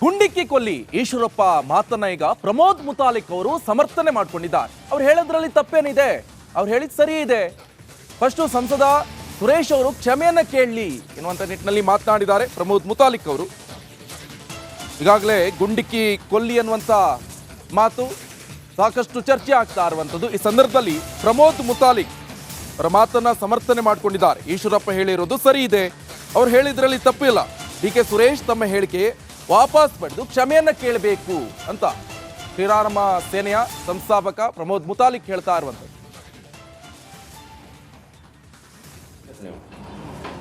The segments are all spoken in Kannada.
ಗುಂಡಿಕ್ಕಿ ಕೊಲ್ಲಿ ಈಶ್ವರಪ್ಪ ಮಾತನ್ನ ಈಗ ಪ್ರಮೋದ್ ಮುತಾಲಿಕ್ ಅವರು ಸಮರ್ಥನೆ ಮಾಡ್ಕೊಂಡಿದ್ದಾರೆ. ಅವ್ರು ಹೇಳೋದ್ರಲ್ಲಿ ತಪ್ಪೇನಿದೆ? ಅವ್ರು ಹೇಳಿದ್ ಸರಿ ಇದೆ. ಫಸ್ಟ್ ಸಂಸದ ಸುರೇಶ್ ಅವರು ಕ್ಷಮೆಯನ್ನ ಕೇಳಲಿ ಎನ್ನುವಂತ ನಿಟ್ಟಿನಲ್ಲಿ ಮಾತನಾಡಿದ್ದಾರೆ ಪ್ರಮೋದ್ ಮುತಾಲಿಕ್ ಅವರು. ಈಗಾಗಲೇ ಗುಂಡಿಕ್ಕಿ ಕೊಲ್ಲಿ ಅನ್ನುವಂತ ಮಾತು ಸಾಕಷ್ಟು ಚರ್ಚೆ ಆಗ್ತಾ ಇರುವಂಥದ್ದು. ಈ ಸಂದರ್ಭದಲ್ಲಿ ಪ್ರಮೋದ್ ಮುತಾಲಿಕ್ ಅವರ ಮಾತನ್ನ ಸಮರ್ಥನೆ ಮಾಡ್ಕೊಂಡಿದ್ದಾರೆ. ಈಶ್ವರಪ್ಪ ಹೇಳಿರೋದು ಸರಿ ಇದೆ, ಅವ್ರು ಹೇಳಿದ್ರಲ್ಲಿ ತಪ್ಪಿಲ್ಲ. ಡಿ.ಕೆ. ಸುರೇಶ್ ತಮ್ಮ ಹೇಳಿಕೆ ವಾಪಸ್ ಪಡೆದು ಕ್ಷಮೆಯನ್ನ ಕೇಳಬೇಕು ಅಂತ ಶ್ರೀರಾಮ ಸೇನೆಯ ಸಂಸ್ಥಾಪಕ ಪ್ರಮೋದ್ ಮುತಾಲಿಕ್ ಹೇಳ್ತಾ ಇರುವಂಥದ್ದು.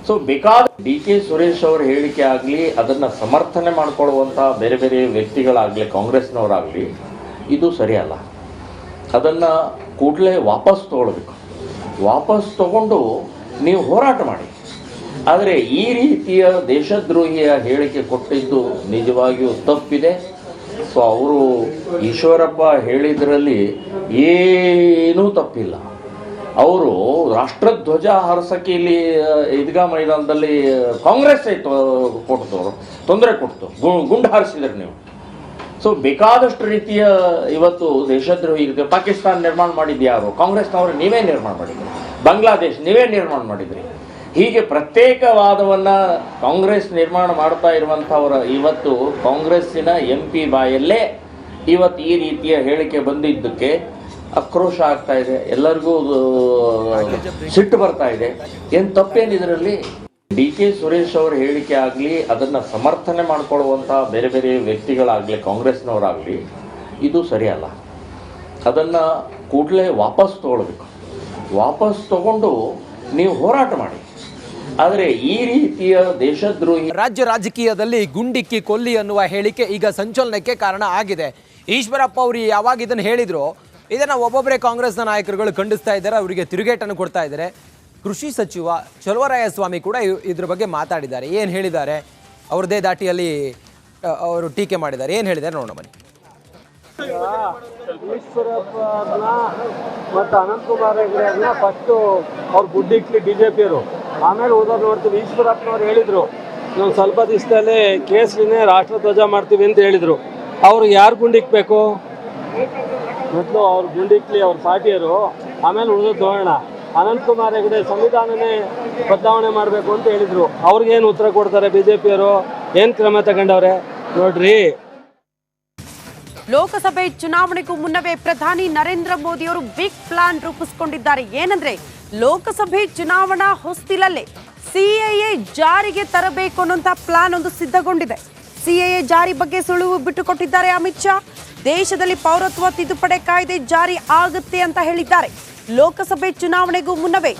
ಸೊ ಬೇಕಾದ ಡಿ.ಕೆ. ಸುರೇಶ್ ಅವರ ಹೇಳಿಕೆ ಆಗಲಿ, ಅದನ್ನು ಸಮರ್ಥನೆ ಮಾಡಿಕೊಳ್ಳುವಂಥ ಬೇರೆ ಬೇರೆ ವ್ಯಕ್ತಿಗಳಾಗಲಿ, ಕಾಂಗ್ರೆಸ್ನವರಾಗಲಿ, ಇದು ಸರಿಯಲ್ಲ. ಅದನ್ನು ಕೂಡಲೇ ವಾಪಸ್ ತಗೊಳ್ಬೇಕು. ವಾಪಸ್ ತಗೊಂಡು ನೀವು ಹೋರಾಟ ಮಾಡಿ. ಆದರೆ ಈ ರೀತಿಯ ದೇಶದ್ರೋಹಿಯ ಹೇಳಿಕೆ ಕೊಟ್ಟಿದ್ದು ನಿಜವಾಗಿಯೂ ತಪ್ಪಿದೆ. ಸೊ ಅವರು ಈಶ್ವರಪ್ಪ ಹೇಳಿದ್ರಲ್ಲಿ ಏನೂ ತಪ್ಪಿಲ್ಲ. ಅವರು ರಾಷ್ಟ್ರಧ್ವಜ ಹಾರಿಸೋಕ್ಕೆ ಇಲ್ಲಿ ಈದ್ಗಾ ಮೈದಾನದಲ್ಲಿ ಕಾಂಗ್ರೆಸ್ ತೊಂದರೆ ಕೊಡ್ತು, ಗುಂಡು ಹಾರಿಸಿದ್ರಿ ನೀವು. ಸೊ ಬೇಕಾದಷ್ಟು ರೀತಿಯ ಇವತ್ತು ದೇಶದ್ರೋಹಿ ಇದೆ. ಪಾಕಿಸ್ತಾನ ನಿರ್ಮಾಣ ಮಾಡಿದ್ದು ಯಾರು? ಕಾಂಗ್ರೆಸ್ನವರು ನೀವೇ ನಿರ್ಮಾಣ ಮಾಡಿದ್ರಿ. ಬಾಂಗ್ಲಾದೇಶ್ ನೀವೇ ನಿರ್ಮಾಣ ಮಾಡಿದ್ರಿ. ಹೀಗೆ ಪ್ರತ್ಯೇಕವಾದವನ್ನು ಕಾಂಗ್ರೆಸ್ ನಿರ್ಮಾಣ ಮಾಡ್ತಾ ಇರುವಂಥವರ ಇವತ್ತು ಕಾಂಗ್ರೆಸ್ಸಿನ MP ಬಾಯಲ್ಲೇ ಇವತ್ತು ಈ ರೀತಿಯ ಹೇಳಿಕೆ ಬಂದಿದ್ದಕ್ಕೆ ಆಕ್ರೋಶ ಆಗ್ತಾ ಇದೆ. ಎಲ್ಲರಿಗೂ ಸಿಟ್ಟು ಬರ್ತಾ ಇದೆ. ಏನು ತಪ್ಪೇನು ಇದರಲ್ಲಿ? ಡಿ.ಕೆ. ಸುರೇಶ್ ಅವರ ಹೇಳಿಕೆ ಆಗಲಿ, ಅದನ್ನು ಸಮರ್ಥನೆ ಮಾಡಿಕೊಳ್ಳುವಂಥ ಬೇರೆ ಬೇರೆ ವ್ಯಕ್ತಿಗಳಾಗಲಿ, ಕಾಂಗ್ರೆಸ್ನವರಾಗಲಿ, ಇದು ಸರಿಯಲ್ಲ. ಅದನ್ನು ಕೂಡಲೇ ವಾಪಸ್ ತಗೊಳ್ಬೇಕು. ವಾಪಸ್ ತಗೊಂಡು ನೀವು ಹೋರಾಟ ಮಾಡಿ. ಆದರೆ ಈ ರೀತಿಯ ದೇಶದ್ರೋಹಿ ರಾಜ್ಯ ರಾಜಕೀಯದಲ್ಲಿ ಗುಂಡಿಕ್ಕಿ ಕೊಲ್ಲಿ ಅನ್ನುವ ಹೇಳಿಕೆ ಈಗ ಸಂಚಲನಕ್ಕೆ ಕಾರಣ ಆಗಿದೆ. ಈಶ್ವರಪ್ಪ ಅವರು ಯಾವಾಗ ಇದನ್ನು ಹೇಳಿದ್ರು, ಇದನ್ನು ಒಬ್ಬೊಬ್ಬರೇ ಕಾಂಗ್ರೆಸ್ನ ನಾಯಕರುಗಳು ಖಂಡಿಸ್ತಾ ಇದ್ದಾರೆ, ಅವರಿಗೆ ತಿರುಗೇಟನ್ನು ಕೊಡ್ತಾ ಇದ್ದಾರೆ. ಕೃಷಿ ಸಚಿವ ಚಲುವರಾಯಸ್ವಾಮಿ ಕೂಡ ಇದ್ರ ಬಗ್ಗೆ ಮಾತಾಡಿದ್ದಾರೆ. ಏನು ಹೇಳಿದ್ದಾರೆ? ಅವ್ರದ್ದೇ ದಾಟಿಯಲ್ಲಿ ಅವರು ಟೀಕೆ ಮಾಡಿದ್ದಾರೆ. ಏನು ಹೇಳಿದ್ದಾರೆ ನೋಡೋಣ ಬನ್ನಿ. ಈಶ್ವರಪ್ಪನ ಮತ್ತು ಅನಂತಕುಮಾರ್ ಹೆಗಡೆಯವ್ರನ್ನ ಫಸ್ಟು ಅವ್ರು ಗುಡ್ಡಿಕ್ಲಿ BJPಯವರು, ಆಮೇಲೆ ಓದೋದು ನೋಡ್ತೀವಿ. ಈಶ್ವರಪ್ಪನವ್ರು ಹೇಳಿದರು ನಾವು ಸ್ವಲ್ಪ ದಿವಸದಲ್ಲೇ ಕೇಸರಿನೇ ರಾಷ್ಟ್ರಧ್ವಜ ಮಾಡ್ತೀವಿ ಅಂತ ಹೇಳಿದರು. ಅವ್ರು ಯಾರು ಗುಂಡಿಕ್ಬೇಕು? ಮೊದಲು ಅವ್ರು ಗುಂಡಿಕ್ಲಿ ಅವ್ರ ಪಾರ್ಟಿಯರು, ಆಮೇಲೆ ಉಳಿದದ್ದು ನೋಡೋಣ. ಅನಂತಕುಮಾರ್ ಹೆಗಡೆ ಸಂವಿಧಾನನೇ ಬದಲಾವಣೆ ಮಾಡಬೇಕು ಅಂತ ಹೇಳಿದರು. ಅವ್ರಿಗೇನು ಉತ್ತರ ಕೊಡ್ತಾರೆ BJPಯವರು? ಏನು ಕ್ರಮ ತಗೊಂಡವ್ರೆ ನೋಡ್ರಿ. ಲೋಕಸಭೆ ಚುನಾವಣೆಗೂ ಮುನ್ನವೇ ಪ್ರಧಾನಿ ನರೇಂದ್ರ ಮೋದಿ ಅವರು ಬಿಗ್ ಪ್ಲಾನ್ ರೂಪಿಸಿಕೊಂಡಿದ್ದಾರೆ. ಏನಂದ್ರೆ ಲೋಕಸಭೆ ಚುನಾವಣಾ ಹೊಸ್ತಿಲಲ್ಲೇ CAA ಜಾರಿಗೆ ತರಬೇಕು ಅನ್ನುವಂತ ಪ್ಲಾನ್ ಒಂದು ಸಿದ್ಧಗೊಂಡಿದೆ. CAA ಜಾರಿ ಬಗ್ಗೆ ಸುಳಿವು ಬಿಟ್ಟುಕೊಟ್ಟಿದ್ದಾರೆ ಅಮಿತ್ ಶಾ. ದೇಶದಲ್ಲಿ ಪೌರತ್ವ ತಿದ್ದುಪಡಿ ಕಾಯ್ದೆ ಜಾರಿ ಆಗುತ್ತೆ ಅಂತ ಹೇಳಿದ್ದಾರೆ. ಲೋಕಸಭೆ ಚುನಾವಣೆಗೂ ಮುನ್ನವೇ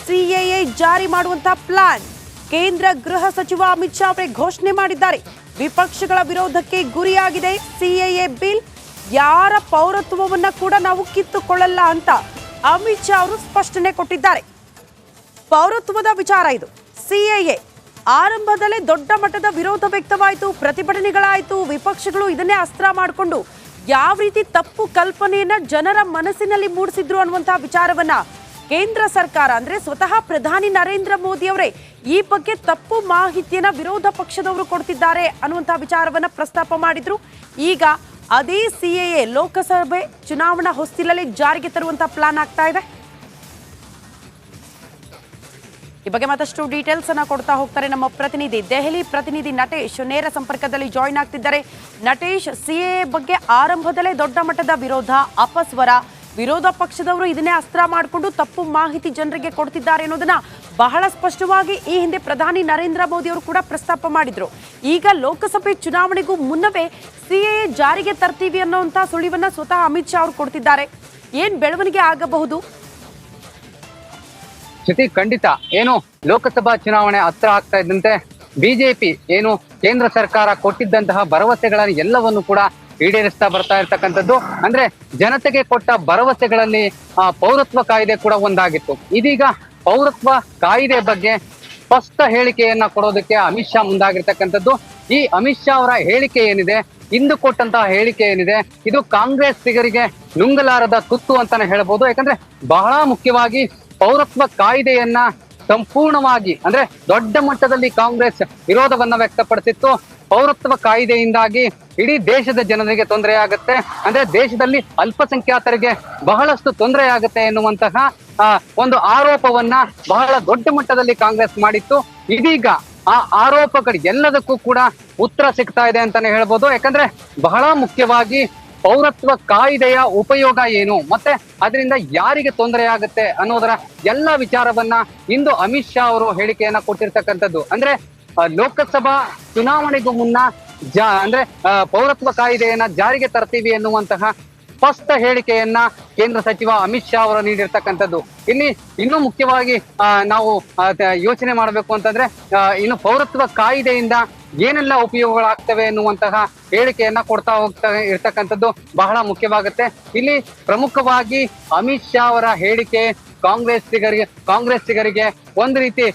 CAA ಜಾರಿ ಮಾಡುವಂತ ಪ್ಲಾನ್ ಕೇಂದ್ರ ಗೃಹ ಸಚಿವ ಅಮಿತ್ ಶಾ ಅವರೇ ಘೋಷಣೆ ಮಾಡಿದ್ದಾರೆ. ವಿಪಕ್ಷಗಳ ವಿರೋಧಕ್ಕೆ ಗುರಿಯಾಗಿದೆ CAA ಬಿಲ್. ಯಾರ ಪೌರತ್ವವನ್ನ ಕೂಡ ನಾವು ಕಿತ್ತುಕೊಳ್ಳಲ್ಲ ಅಂತ ಅಮಿತ್ ಶಾ ಅವರು ಸ್ಪಷ್ಟನೆ ಕೊಟ್ಟಿದ್ದಾರೆ. ಪೌರತ್ವದ ವಿಚಾರ ಇದು. CAA ಆರಂಭದಲ್ಲೇ ದೊಡ್ಡ ಮಟ್ಟದ ವಿರೋಧ ವ್ಯಕ್ತವಾಯಿತು, ಪ್ರತಿಭಟನೆಗಳಾಯಿತು. ವಿಪಕ್ಷಗಳು ಇದನ್ನೇ ಅಸ್ತ್ರ ಮಾಡಿಕೊಂಡು ಯಾವ ರೀತಿ ತಪ್ಪು ಕಲ್ಪನೆಯನ್ನ ಜನರ ಮನಸ್ಸಿನಲ್ಲಿ ಮೂಡಿಸಿದ್ರು ಅನ್ನುವಂತಹ ವಿಚಾರವನ್ನ ಕೇಂದ್ರ ಸರ್ಕಾರ ಅಂದ್ರೆ ಸ್ವತಃ ಪ್ರಧಾನಿ ನರೇಂದ್ರ ಮೋದಿ ಅವರೇ ಈ ಬಗ್ಗೆ ತಪ್ಪು ಮಾಹಿತಿಯನ್ನ ವಿರೋಧ ಪಕ್ಷದವರು ಕೊಡ್ತಿದ್ದಾರೆ ಅನ್ನುವಂತಹ ವಿಚಾರವನ್ನ ಪ್ರಸ್ತಾಪ ಮಾಡಿದ್ರು. ಈಗ ಅದೇ CAA ಲೋಕಸಭೆ ಚುನಾವಣಾ ಹೊಸ್ತಿಲಲ್ಲಿ ಜಾರಿಗೆ ತರುವಂತಹ ಪ್ಲಾನ್ ಆಗ್ತಾ ಇದೆ. ಈ ಬಗ್ಗೆ ಮತ್ತಷ್ಟು ಡೀಟೇಲ್ಸ್ ಅನ್ನ ಕೊಡ್ತಾ ಹೋಗ್ತಾರೆ ನಮ್ಮ ಪ್ರತಿನಿಧಿ, ದೆಹಲಿ ಪ್ರತಿನಿಧಿ ನಟೇಶ್ ನೇರ ಸಂಪರ್ಕದಲ್ಲಿ ಜಾಯಿನ್ ಆಗ್ತಿದ್ದಾರೆ. ನಟೇಶ್, CAA ಬಗ್ಗೆ ಆರಂಭದಲ್ಲೇ ದೊಡ್ಡ ಮಟ್ಟದ ವಿರೋಧ, ಅಪಸ್ವರ, ವಿರೋಧ ಪಕ್ಷದವರು ಇದನ್ನೇ ಅಸ್ತ್ರ ಮಾಡಿಕೊಂಡು ತಪ್ಪು ಮಾಹಿತಿ ಜನರಿಗೆ ಕೊಡ್ತಿದ್ದಾರೆ ಅನ್ನೋದನ್ನ ಬಹಳ ಸ್ಪಷ್ಟವಾಗಿ ಈ ಹಿಂದೆ ಪ್ರಧಾನಿ ನರೇಂದ್ರ ಮೋದಿ ಅವರು ಕೂಡ ಪ್ರಸ್ತಾಪ ಮಾಡಿದ್ರು. ಈಗ ಲೋಕಸಭೆ ಚುನಾವಣೆಗೂ ಮುನ್ನವೇ CAA ಜಾರಿಗೆ ತರ್ತೀವಿ ಅನ್ನೋಂಥ ಸುಳಿವನ್ನ ಸ್ವತಃ ಅಮಿತ್ ಶಾ ಅವರು ಕೊಡ್ತಿದ್ದಾರೆ. ಏನ್ ಬೆಳವಣಿಗೆ ಆಗಬಹುದು? ಶ್ರುತಿ, ಖಂಡಿತ. ಏನು ಲೋಕಸಭಾ ಚುನಾವಣೆ ಹತ್ರ ಆಗ್ತಾ ಇದ್ದಂತೆ BJP ಏನು ಕೇಂದ್ರ ಸರ್ಕಾರ ಕೊಟ್ಟಿದ್ದಂತಹ ಭರವಸೆಗಳನ್ನು ಎಲ್ಲವನ್ನು ಕೂಡ ಈಡೇರಿಸ್ತಾ ಬರ್ತಾ ಇರ್ತಕ್ಕಂಥದ್ದು. ಅಂದ್ರೆ ಜನತೆಗೆ ಕೊಟ್ಟ ಭರವಸೆಗಳಲ್ಲಿ ಪೌರತ್ವ ಕಾಯ್ದೆ ಕೂಡ ಒಂದಾಗಿತ್ತು. ಇದೀಗ ಪೌರತ್ವ ಕಾಯ್ದೆ ಬಗ್ಗೆ ಸ್ಪಷ್ಟ ಹೇಳಿಕೆಯನ್ನ ಕೊಡೋದಕ್ಕೆ ಅಮಿತ್ ಶಾ ಮುಂದಾಗಿರ್ತಕ್ಕಂಥದ್ದು. ಈ ಅಮಿತ್ ಶಾ ಅವರ ಹೇಳಿಕೆ ಏನಿದೆ, ಇಂದು ಕೊಟ್ಟಂತಹ ಹೇಳಿಕೆ ಏನಿದೆ, ಇದು ಕಾಂಗ್ರೆಸ್ಸಿಗರಿಗೆ ನುಂಗಲಾರದ ತುತ್ತು ಅಂತಾನೆ ಹೇಳ್ಬೋದು. ಯಾಕಂದ್ರೆ ಬಹಳ ಮುಖ್ಯವಾಗಿ ಪೌರತ್ವ ಕಾಯ್ದೆಯನ್ನ ಸಂಪೂರ್ಣವಾಗಿ ಅಂದ್ರೆ ದೊಡ್ಡ ಮಟ್ಟದಲ್ಲಿ ಕಾಂಗ್ರೆಸ್ ವಿರೋಧವನ್ನ ವ್ಯಕ್ತಪಡಿಸಿತ್ತು. ಪೌರತ್ವ ಕಾಯ್ದೆಯಿಂದಾಗಿ ಇಡೀ ದೇಶದ ಜನರಿಗೆ ತೊಂದರೆ ಆಗುತ್ತೆ, ಅಂದ್ರೆ ದೇಶದಲ್ಲಿ ಅಲ್ಪಸಂಖ್ಯಾತರಿಗೆ ಬಹಳಷ್ಟು ತೊಂದರೆ ಆಗುತ್ತೆ ಎನ್ನುವಂತಹ ಒಂದು ಆರೋಪವನ್ನ ಬಹಳ ದೊಡ್ಡ ಮಟ್ಟದಲ್ಲಿ ಕಾಂಗ್ರೆಸ್ ಮಾಡಿತ್ತು. ಇದೀಗ ಆ ಆರೋಪಗಳು ಎಲ್ಲದಕ್ಕೂ ಕೂಡ ಉತ್ತರ ಸಿಗ್ತಾ ಇದೆ ಅಂತಾನೆ ಹೇಳ್ಬೋದು. ಯಾಕಂದ್ರೆ ಬಹಳ ಮುಖ್ಯವಾಗಿ ಪೌರತ್ವ ಕಾಯ್ದೆಯ ಉಪಯೋಗ ಏನು ಮತ್ತೆ ಅದರಿಂದ ಯಾರಿಗೆ ತೊಂದರೆ ಆಗುತ್ತೆ ಅನ್ನೋದರ ಎಲ್ಲ ವಿಚಾರವನ್ನ ಇಂದು ಅಮಿತ್ ಶಾ ಅವರು ಹೇಳಿಕೆಯನ್ನ ಕೊಟ್ಟಿರ್ತಕ್ಕಂಥದ್ದು. ಅಂದ್ರೆ ಲೋಕಸಭಾ ಚುನಾವಣೆಗೂ ಮುನ್ನ ಅಂದ್ರೆ ಪೌರತ್ವ ಕಾಯ್ದೆಯನ್ನ ಜಾರಿಗೆ ತರ್ತೀವಿ ಎನ್ನುವಂತಹ ಸ್ಪಷ್ಟ ಹೇಳಿಕೆಯನ್ನ ಕೇಂದ್ರ ಸಚಿವ ಅಮಿತ್ ಶಾ ಅವರು ನೀಡಿರ್ತಕ್ಕಂಥದ್ದು. ಇಲ್ಲಿ ಇನ್ನೂ ಮುಖ್ಯವಾಗಿ ನಾವು ಯೋಚನೆ ಮಾಡಬೇಕು ಅಂತಂದ್ರೆ ಇನ್ನು ಪೌರತ್ವ ಕಾಯ್ದೆಯಿಂದ ಏನೆಲ್ಲ ಉಪಯೋಗಗಳಾಗ್ತವೆ ಎನ್ನುವಂತಹ ಹೇಳಿಕೆಯನ್ನ ಕೊಡ್ತಾ ಹೋಗ್ತಾ ಇರ್ತಕ್ಕಂಥದ್ದು ಬಹಳ ಮುಖ್ಯವಾಗುತ್ತೆ. ಇಲ್ಲಿ ಪ್ರಮುಖವಾಗಿ ಅಮಿತ್ ಶಾ ಅವರ ಹೇಳಿಕೆ ಕಾಂಗ್ರೆಸ್ಸಿಗರಿಗೆ ಒಂದು ರೀತಿ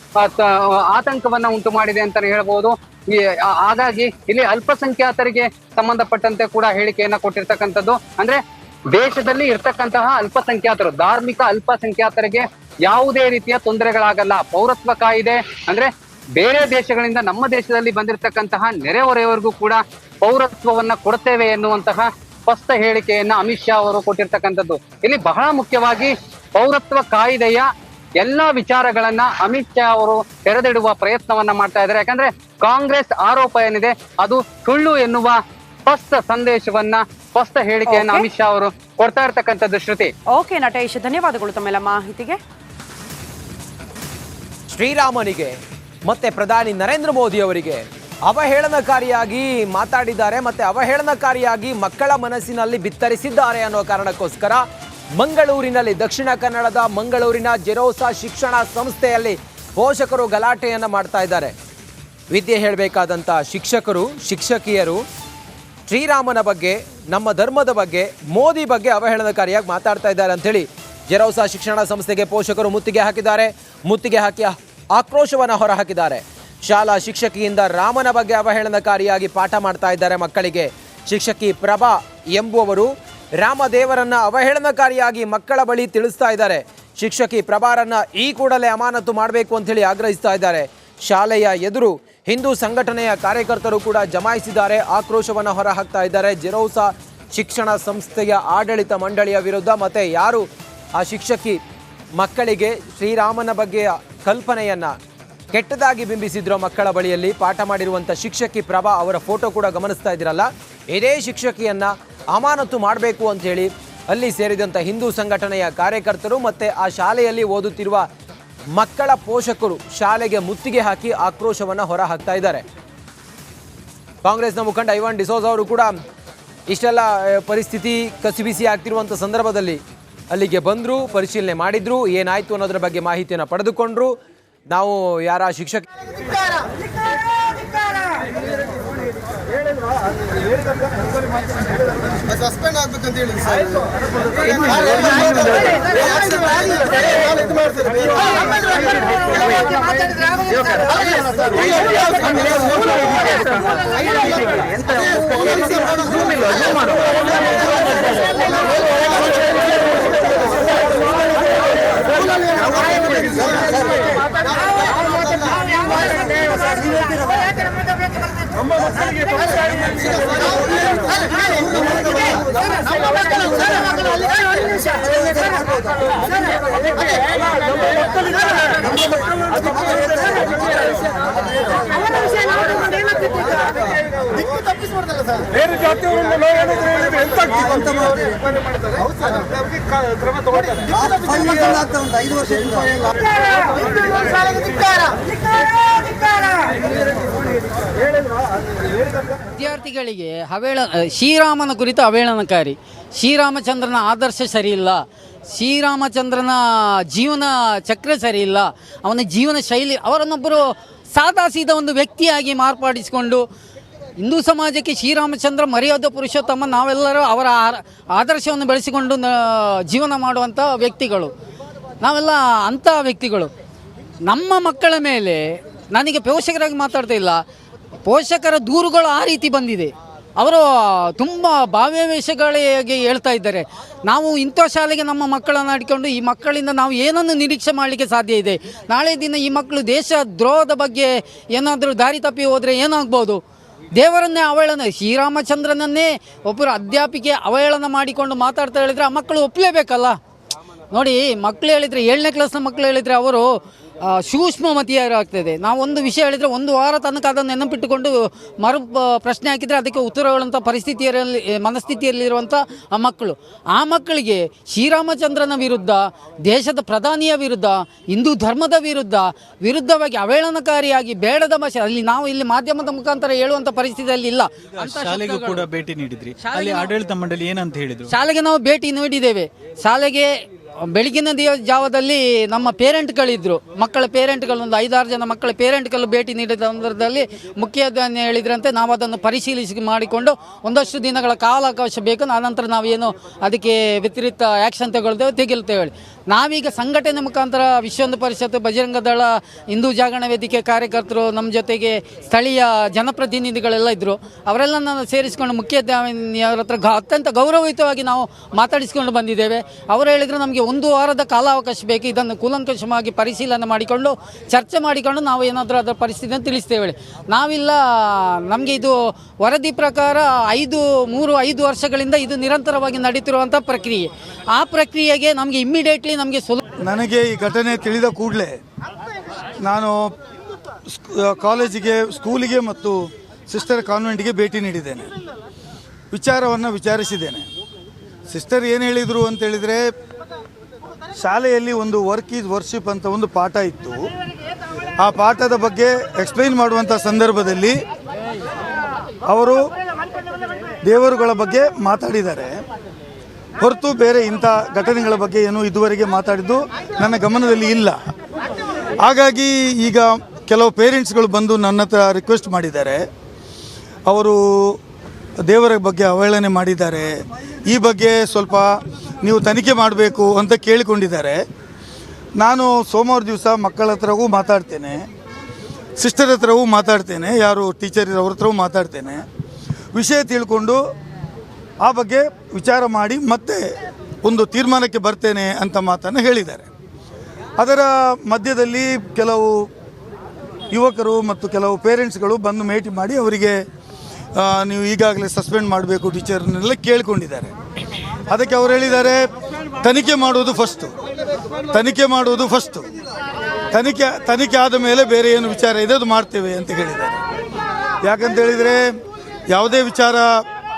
ಆತಂಕವನ್ನ ಉಂಟು ಮಾಡಿದೆ ಅಂತಾನೆ ಹೇಳ್ಬೋದು. ಹಾಗಾಗಿ ಇಲ್ಲಿ ಅಲ್ಪಸಂಖ್ಯಾತರಿಗೆ ಸಂಬಂಧಪಟ್ಟಂತೆ ಕೂಡ ಹೇಳಿಕೆಯನ್ನ ಕೊಟ್ಟಿರ್ತಕ್ಕಂಥದ್ದು. ಅಂದ್ರೆ ದೇಶದಲ್ಲಿ ಇರ್ತಕ್ಕಂತಹ ಅಲ್ಪಸಂಖ್ಯಾತರು, ಧಾರ್ಮಿಕ ಅಲ್ಪಸಂಖ್ಯಾತರಿಗೆ ಯಾವುದೇ ರೀತಿಯ ತೊಂದರೆಗಳಾಗಲ್ಲ. ಪೌರತ್ವ ಕಾಯ್ದೆ ಅಂದ್ರೆ ಬೇರೆ ದೇಶಗಳಿಂದ ನಮ್ಮ ದೇಶದಲ್ಲಿ ಬಂದಿರತಕ್ಕಂತಹ ನೆರೆಹೊರೆಯವರೆಗೂ ಕೂಡ ಪೌರತ್ವವನ್ನ ಕೊಡ್ತೇವೆ ಎನ್ನುವಂತಹ ಸ್ಪಷ್ಟ ಹೇಳಿಕೆಯನ್ನ ಅಮಿತ್ ಶಾ ಅವರು ಕೊಟ್ಟಿರ್ತಕ್ಕಂಥದ್ದು. ಇಲ್ಲಿ ಬಹಳ ಮುಖ್ಯವಾಗಿ ಪೌರತ್ವ ಕಾಯ್ದೆಯ ಎಲ್ಲಾ ವಿಚಾರಗಳನ್ನ ಅಮಿತ್ ಶಾ ಅವರು ತೆರೆದಿಡುವ ಪ್ರಯತ್ನವನ್ನ ಮಾಡ್ತಾ ಇದ್ದಾರೆ. ಯಾಕಂದ್ರೆ ಕಾಂಗ್ರೆಸ್ ಆರೋಪ ಏನಿದೆ ಅದು ಸುಳ್ಳು ಎನ್ನುವ ಸ್ಪಷ್ಟ ಸಂದೇಶವನ್ನ, ಸ್ಪಷ್ಟ ಹೇಳಿಕೆಯನ್ನ ಅಮಿತ್ ಶಾ ಅವರು ಕೊಡ್ತಾ ಇರ್ತಕ್ಕಂಥದ್ದು. ಶ್ರುತಿ. ಓಕೆ ನಟೇಶ್, ಧನ್ಯವಾದಗಳು ತಮ್ಮೆಲ್ಲ ಮಾಹಿತಿಗೆ. ಶ್ರೀರಾಮನಿಗೆ ಮತ್ತೆ ಪ್ರಧಾನಿ ನರೇಂದ್ರ ಮೋದಿ ಅವರಿಗೆ ಅವಹೇಳನಕಾರಿಯಾಗಿ ಮಾತಾಡಿದ್ದಾರೆ, ಮತ್ತೆ ಅವಹೇಳನಕಾರಿಯಾಗಿ ಮಕ್ಕಳ ಮನಸ್ಸಿನಲ್ಲಿ ಬಿತ್ತರಿಸಿದ್ದಾರೆ ಅನ್ನೋ ಕಾರಣಕ್ಕೋಸ್ಕರ ಮಂಗಳೂರಿನಲ್ಲಿ, ದಕ್ಷಿಣ ಕನ್ನಡದ ಮಂಗಳೂರಿನ ಜೆರೋಸಾ ಶಿಕ್ಷಣ ಸಂಸ್ಥೆಯಲ್ಲಿ ಪೋಷಕರು ಗಲಾಟೆಯನ್ನು ಮಾಡ್ತಾ ಇದ್ದಾರೆ. ವಿದ್ಯೆ ಹೇಳಬೇಕಾದಂಥ ಶಿಕ್ಷಕರು, ಶಿಕ್ಷಕಿಯರು ಶ್ರೀರಾಮನ ಬಗ್ಗೆ, ನಮ್ಮ ಧರ್ಮದ ಬಗ್ಗೆ, ಮೋದಿ ಬಗ್ಗೆ ಅವಹೇಳನಕಾರಿಯಾಗಿ ಮಾತಾಡ್ತಾ ಇದ್ದಾರೆ ಅಂಥೇಳಿ ಜೆರೋಸಾ ಶಿಕ್ಷಣ ಸಂಸ್ಥೆಗೆ ಪೋಷಕರು ಮುತ್ತಿಗೆ ಹಾಕಿದ್ದಾರೆ. ಮುತ್ತಿಗೆ ಹಾಕಿ ಆಕ್ರೋಶವನ್ನು ಹೊರಹಾಕಿದ್ದಾರೆ. ಶಾಲಾ ಶಿಕ್ಷಕಿಯಿಂದ ರಾಮನ ಬಗ್ಗೆ ಅವಹೇಳನಕಾರಿಯಾಗಿ ಪಾಠ ಮಾಡ್ತಾ ಇದ್ದಾರೆ ಮಕ್ಕಳಿಗೆ. ಶಿಕ್ಷಕಿ ಪ್ರಭಾ ಎಂಬುವವರು ರಾಮದೇವರನ್ನ ಅವಹೇಳನಕಾರಿಯಾಗಿ ಮಕ್ಕಳ ಬಳಿ ತಿಳಿಸ್ತಾ ಇದ್ದಾರೆ. ಶಿಕ್ಷಕಿ ಪ್ರಭಾರನ್ನ ಈ ಕೂಡಲೇ ಅಮಾನತು ಮಾಡಬೇಕು ಅಂತೇಳಿ ಆಗ್ರಹಿಸ್ತಾ ಇದ್ದಾರೆ. ಶಾಲೆಯ ಎದುರು ಹಿಂದೂ ಸಂಘಟನೆಯ ಕಾರ್ಯಕರ್ತರು ಕೂಡ ಜಮಾಯಿಸಿದ್ದಾರೆ, ಆಕ್ರೋಶವನ್ನು ಹೊರಹಾಕ್ತಾ ಇದ್ದಾರೆ. ಜೆರೋಸಾ ಶಿಕ್ಷಣ ಸಂಸ್ಥೆಯ ಆಡಳಿತ ಮಂಡಳಿಯ ವಿರುದ್ಧ ಮತ್ತೆ ಯಾರು ಆ ಶಿಕ್ಷಕಿ ಮಕ್ಕಳಿಗೆ ಶ್ರೀರಾಮನ ಬಗ್ಗೆ ಕಲ್ಪನೆಯನ್ನ ಕೆಟ್ಟದಾಗಿ ಬಿಂಬಿಸಿದ್ರು ಮಕ್ಕಳ ಬಳಿಯಲ್ಲಿ ಪಾಠ ಮಾಡಿರುವಂಥ ಶಿಕ್ಷಕಿ ಪ್ರಭಾ ಅವರ ಫೋಟೋ ಕೂಡ ಗಮನಿಸ್ತಾ ಇದ್ದೀರಲ್ಲ, ಇದೇ ಶಿಕ್ಷಕಿಯನ್ನ ಅಮಾನತು ಮಾಡಬೇಕು ಅಂಥೇಳಿ ಅಲ್ಲಿ ಸೇರಿದಂಥ ಹಿಂದೂ ಸಂಘಟನೆಯ ಕಾರ್ಯಕರ್ತರು ಮತ್ತು ಆ ಶಾಲೆಯಲ್ಲಿ ಓದುತ್ತಿರುವ ಮಕ್ಕಳ ಪೋಷಕರು ಶಾಲೆಗೆ ಮುತ್ತಿಗೆ ಹಾಕಿ ಆಕ್ರೋಶವನ್ನು ಹೊರ ಹಾಕ್ತಾ ಇದ್ದಾರೆ. ಕಾಂಗ್ರೆಸ್ನ ಮುಖಂಡ ಐವಾನ್ ಡಿಸೋಜಾ ಅವರು ಕೂಡ ಇಷ್ಟೆಲ್ಲ ಪರಿಸ್ಥಿತಿ ಕಸಿಬಿಸಿ ಆಗ್ತಿರುವಂಥ ಸಂದರ್ಭದಲ್ಲಿ ಅಲ್ಲಿಗೆ ಬಂದರು, ಪರಿಶೀಲನೆ ಮಾಡಿದ್ರು, ಏನಾಯಿತು ಅನ್ನೋದ್ರ ಬಗ್ಗೆ ಮಾಹಿತಿಯನ್ನು ಪಡೆದುಕೊಂಡ್ರು. ನಾವು ಯಾರ ಶಿಕ್ಷಕ ಸಸ್ಪೆಂಡ್ ಆಗ್ಬೇಕಂತ ಹೇಳಿ ಸರ್. ಬೇರೆ ಜಾತಿಯವರನ್ನ ನಾವೇನಾದ್ರೂ ಹೇಳಿದ್ರೆ ಎಂತ ಕ್ರಮ ತಗೊಳ್ತಾರೆ. 5 ವರ್ಷದಿಂದ ವಿದ್ಯಾರ್ಥಿಗಳಿಗೆ ಶ್ರೀರಾಮನ ಕುರಿತು ಅವೇಳನಕಾರಿ. ಶ್ರೀರಾಮಚಂದ್ರನ ಆದರ್ಶ ಸರಿಯಿಲ್ಲ, ಶ್ರೀರಾಮಚಂದ್ರನ ಜೀವನ ಚಕ್ರ ಸರಿಯಿಲ್ಲ, ಅವನ ಜೀವನ ಶೈಲಿ, ಅವರನ್ನೊಬ್ಬರು ಸಾದಾಸೀದ ಒಂದು ವ್ಯಕ್ತಿಯಾಗಿ ಮಾರ್ಪಡಿಸಿಕೊಂಡು ಹಿಂದೂ ಸಮಾಜಕ್ಕೆ ಶ್ರೀರಾಮಚಂದ್ರ ಮರ್ಯಾದ ಪುರುಷೋತ್ತಮ, ನಾವೆಲ್ಲರೂ ಅವರ ಆದರ್ಶವನ್ನು ಬೆಳೆಸಿಕೊಂಡು ಜೀವನ ಮಾಡುವಂಥ ವ್ಯಕ್ತಿಗಳು, ನಾವೆಲ್ಲ ಅಂಥ ವ್ಯಕ್ತಿಗಳು. ನಮ್ಮ ಮಕ್ಕಳ ಮೇಲೆ ನನಗೆ ಪೋಷಕರಾಗಿ ಮಾತಾಡ್ತಾ ಇಲ್ಲ, ಪೋಷಕರ ದೂರುಗಳು ಆ ರೀತಿ ಬಂದಿದೆ. ಅವರು ತುಂಬ ಭಾವ್ಯಾವೇಶಗಳಿಗೆ ಹೇಳ್ತಾ ಇದ್ದಾರೆ. ನಾವು ಇಂಥ ಶಾಲೆಗೆ ನಮ್ಮ ಮಕ್ಕಳನ್ನು ಅಡ್ಕೊಂಡು ಈ ಮಕ್ಕಳಿಂದ ನಾವು ಏನನ್ನು ನಿರೀಕ್ಷೆ ಮಾಡಲಿಕ್ಕೆ ಸಾಧ್ಯ ಇದೆ? ನಾಳೆ ದಿನ ಈ ಮಕ್ಕಳು ದೇಶ ದ್ರೋಹದ ಬಗ್ಗೆ ಏನಾದರೂ ದಾರಿ ತಪ್ಪಿ ಹೋದರೆ ಏನಾಗ್ಬೋದು? ದೇವರನ್ನೇ ಅವಹೇಳನ, ಶ್ರೀರಾಮಚಂದ್ರನನ್ನೇ ಒಬ್ಬರು ಅಧ್ಯಾಪಿಕೆ ಅವಹೇಳನ ಮಾಡಿಕೊಂಡು ಮಾತಾಡ್ತಾ ಹೇಳಿದರೆ ಆ ಮಕ್ಕಳು ಒಪ್ಪಲೇಬೇಕಲ್ಲ. ನೋಡಿ, ಮಕ್ಕಳು ಹೇಳಿದರೆ 7ನೇ ಕ್ಲಾಸ್ನ ಮಕ್ಕಳು ಹೇಳಿದರೆ ಅವರು ಸೂಕ್ಷ್ಮಮತಿಯರಾಗ್ತದೆ. ನಾವು ಒಂದು ವಿಷಯ ಹೇಳಿದರೆ 1 ವಾರ ತನಕ ಅದನ್ನು ನೆನಪಿಟ್ಟುಕೊಂಡು ಪ್ರಶ್ನೆ ಹಾಕಿದರೆ ಅದಕ್ಕೆ ಉತ್ತರಗಳಂಥ ಮನಸ್ಥಿತಿಯಲ್ಲಿರುವಂಥ ಆ ಮಕ್ಕಳಿಗೆ ಶ್ರೀರಾಮಚಂದ್ರನ ವಿರುದ್ಧ, ದೇಶದ ಪ್ರಧಾನಿಯ ವಿರುದ್ಧ, ಹಿಂದೂ ಧರ್ಮದ ವಿರುದ್ಧವಾಗಿ ಅವಹೇಳನಕಾರಿಯಾಗಿ ಬೇಡದ ಭಾಷೆ ಅಲ್ಲಿ ನಾವು ಇಲ್ಲಿ ಮಾಧ್ಯಮದ ಮುಖಾಂತರ ಹೇಳುವಂಥ ಪರಿಸ್ಥಿತಿಯಲ್ಲಿ ಇಲ್ಲ. ಶಾಲೆಗೂ ಕೂಡ ಭೇಟಿ ನೀಡಿದ್ರಿ, ಅಲ್ಲಿ ಆಡಳಿತ ಮಂಡಳಿ ಏನಂತ ಹೇಳಿದ್ರು? ಶಾಲೆಗೆ ನಾವು ಭೇಟಿ ನೀಡಿದ್ದೇವೆ. ಶಾಲೆಗೆ ಬೆಳಗಿನ ಜಾವದಲ್ಲಿ ನಮ್ಮ ಪೇರೆಂಟ್ಗಳಿದ್ದರು, ಮಕ್ಕಳ ಪೇರೆಂಟ್ಗಳು, ಒಂದು 5-6 ಜನ ಮಕ್ಕಳ ಪೇರೆಂಟ್ಗಳು ಭೇಟಿ ನೀಡಿದ ಸಂದರ್ಭದಲ್ಲಿ ಮುಖ್ಯೋಪಾಧ್ಯಾಯ ಹೇಳಿದ್ರಂತೆ ನಾವು ಅದನ್ನು ಪರಿಶೀಲಿಸಿ ಮಾಡಿಕೊಂಡು ಒಂದಷ್ಟು ದಿನಗಳ ಕಾಲಾವಕಾಶ ಬೇಕು, ಆನಂತರ ನಾವೇನು ಅದಕ್ಕೆ ವ್ಯತಿರಿಕ್ತ ಆ್ಯಕ್ಷನ್ ತೆಗೆಲ್ತೇವೆ. ನಾವೀಗ ಸಂಘಟನೆ ಮುಖಾಂತರ ವಿಶ್ವ ಹಿಂದೂ ಪರಿಷತ್, ಬಜರಂಗ ದಳ, ಹಿಂದೂ ಜಾಗರಣ ವೇದಿಕೆ ಕಾರ್ಯಕರ್ತರು, ನಮ್ಮ ಜೊತೆಗೆ ಸ್ಥಳೀಯ ಜನಪ್ರತಿನಿಧಿಗಳೆಲ್ಲ ಇದ್ದರು. ಅವರೆಲ್ಲ ನಾನು ಸೇರಿಸಿಕೊಂಡು ಮುಖ್ಯೋಪಾಧ್ಯಾಯರ ಹತ್ರ ಅತ್ಯಂತ ಗೌರವಯುತವಾಗಿ ನಾವು ಮಾತಾಡಿಸ್ಕೊಂಡು ಬಂದಿದ್ದೇವೆ. ಅವರು ಹೇಳಿದರು ನಮಗೆ 1 ವಾರದ ಕಾಲಾವಕಾಶ ಬೇಕು, ಇದನ್ನು ಕೂಲಂಕಷವಾಗಿ ಪರಿಶೀಲನೆ ಮಾಡಿಕೊಂಡು ಚರ್ಚೆ ಮಾಡಿಕೊಂಡು ನಾವು ಏನಾದರೂ ಅದರ ಪರಿಸ್ಥಿತಿಯನ್ನು ತಿಳಿಸ್ತೇವೆ. ನಾವಿಲ್ಲ, ನಮಗೆ ಇದು ವರದಿ ಪ್ರಕಾರ 5 ವರ್ಷಗಳಿಂದ ಇದು ನಿರಂತರವಾಗಿ ನಡೀತಿರುವಂಥ ಪ್ರಕ್ರಿಯೆ. ಆ ಪ್ರಕ್ರಿಯೆಗೆ ನಮಗೆ ಇಮ್ಮಿಡಿಯೇಟ್ಲಿ ನಮಗೆ ನನಗೆ ಈ ಘಟನೆ ತಿಳಿದ ಕೂಡಲೇ ನಾನು ಕಾಲೇಜಿಗೆ, ಸ್ಕೂಲಿಗೆ ಮತ್ತು ಸಿಸ್ಟರ್ ಕಾನ್ವೆಂಟ್ಗೆ ಭೇಟಿ ನೀಡಿದ್ದೇನೆ. ವಿಚಾರವನ್ನು ವಿಚಾರಿಸಿದ್ದೇನೆ. ಸಿಸ್ಟರ್ ಏನು ಹೇಳಿದರು ಅಂತ ಹೇಳಿದರೆ, ಶಾಲೆಯಲ್ಲಿ ಒಂದು ವರ್ಕ್ ಈಸ್ ವರ್ಷಿಪ್ ಅಂತ ಒಂದು ಪಾಠ ಇತ್ತು. ಆ ಪಾಠದ ಬಗ್ಗೆ ಎಕ್ಸ್ಪ್ಲೈನ್ ಮಾಡುವಂಥ ಸಂದರ್ಭದಲ್ಲಿ ಅವರು ದೇವರುಗಳ ಬಗ್ಗೆ ಮಾತಾಡಿದ್ದಾರೆ ಹೊರತು ಬೇರೆ ಇಂಥ ಘಟನೆಗಳ ಬಗ್ಗೆ ಏನು ಇದುವರೆಗೆ ಮಾತಾಡಿದ್ದು ನನ್ನ ಗಮನದಲ್ಲಿ ಇಲ್ಲ. ಹಾಗಾಗಿ ಈಗ ಕೆಲವು ಪೇರೆಂಟ್ಸ್ಗಳು ಬಂದು ನನ್ನ ಹತ್ರ ರಿಕ್ವೆಸ್ಟ್ ಮಾಡಿದ್ದಾರೆ, ಅವರು ದೇವರ ಬಗ್ಗೆ ಅವಹೇಳನೆ ಮಾಡಿದ್ದಾರೆ, ಈ ಬಗ್ಗೆ ಸ್ವಲ್ಪ ನೀವು ತನಿಖೆ ಮಾಡಬೇಕು ಅಂತ ಕೇಳಿಕೊಂಡಿದ್ದಾರೆ. ನಾನು ಸೋಮವಾರ ದಿವಸ ಮಕ್ಕಳ ಹತ್ರವೂ ಮಾತಾಡ್ತೇನೆ, ಸಿಸ್ಟರ್ ಹತ್ರವೂ ಮಾತಾಡ್ತೇನೆ, ಯಾರು ಟೀಚರ್ ಅವ್ರ ಹತ್ರವೂ ಮಾತಾಡ್ತೇನೆ, ವಿಷಯ ತಿಳ್ಕೊಂಡು ಆ ಬಗ್ಗೆ ವಿಚಾರ ಮಾಡಿ ಮತ್ತೆ ಒಂದು ತೀರ್ಮಾನಕ್ಕೆ ಬರ್ತೇನೆ ಅಂತ ಮಾತನ್ನು ಹೇಳಿದ್ದಾರೆ. ಅದರ ಮಧ್ಯದಲ್ಲಿ ಕೆಲವು ಯುವಕರು ಮತ್ತು ಕೆಲವು ಪೇರೆಂಟ್ಸ್ಗಳು ಬಂದು ಭೇಟಿ ಮಾಡಿ ಅವರಿಗೆ ನೀವು ಈಗಾಗಲೇ ಸಸ್ಪೆಂಡ್ ಮಾಡಬೇಕು ಟೀಚರ್ನೆಲ್ಲ ಕೇಳಿಕೊಂಡಿದ್ದಾರೆ. ಅದಕ್ಕೆ ಅವರು ಹೇಳಿದ್ದಾರೆ ತನಿಖೆ ಮಾಡುವುದು ಫಸ್ಟು, ತನಿಖೆ ಆದ ಮೇಲೆ ಬೇರೆ ಏನು ವಿಚಾರ ಇದೆ ಅದು ಮಾಡ್ತೇವೆ ಅಂತ ಹೇಳಿದ್ದಾರೆ. ಯಾಕಂತ ಹೇಳಿದರೆ ಯಾವುದೇ ವಿಚಾರ